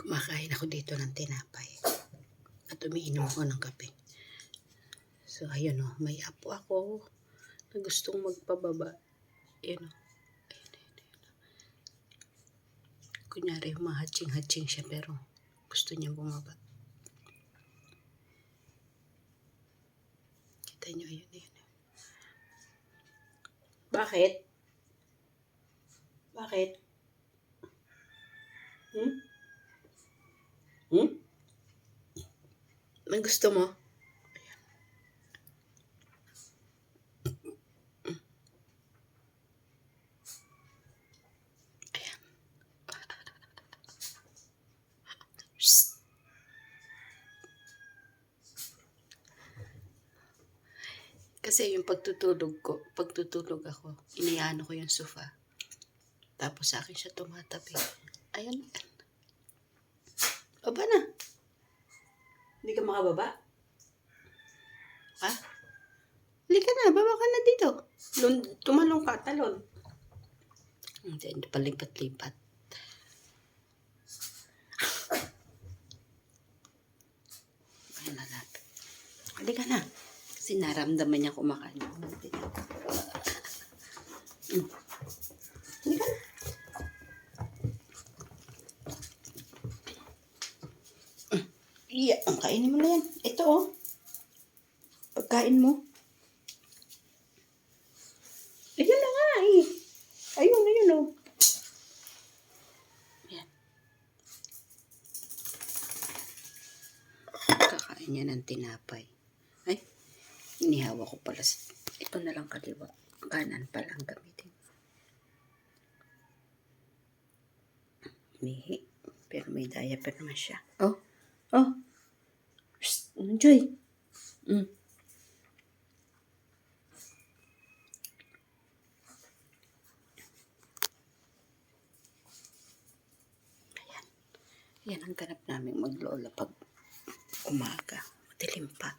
Makain ako dito ng tinapay. At umiinom ako ng kape. So, ayun o. May apo ako na gustong magpababa. Ayun o. Kunyari, mahatching-hatching siya pero gusto niya bumaba. Kita niyo, ayun. Bakit? Bakit? May gusto mo? Ayan. Shhh. Kasi yung pagtutulog ako, iniano ko yung sofa. Tapos sa akin siya tumatabi. Ayan. Baba na. Hindi ka makababa? Ha? Hindi ka na. Baba ka na dito. Tumalong ka. Talon. Hindi palipat-lipat. Ayan na natin. Hindi ka na. Kasi naramdaman niya kumakain. Hindi ka na. Iya, ang kainin mo na yan. Ito oh. Pagkain mo. Ayun na nga eh. Ayun oh. Yan. Kakain niya ng tinapay. Ay, inihawa ko pala. Ito na lang kaliwa. Kanan pa lang gamitin. Mihi. Pero may diaper naman siya. Oh. Psst, enjoy. Ayan. Yan ang ganap namin maglola pag umaga. Madilim pa.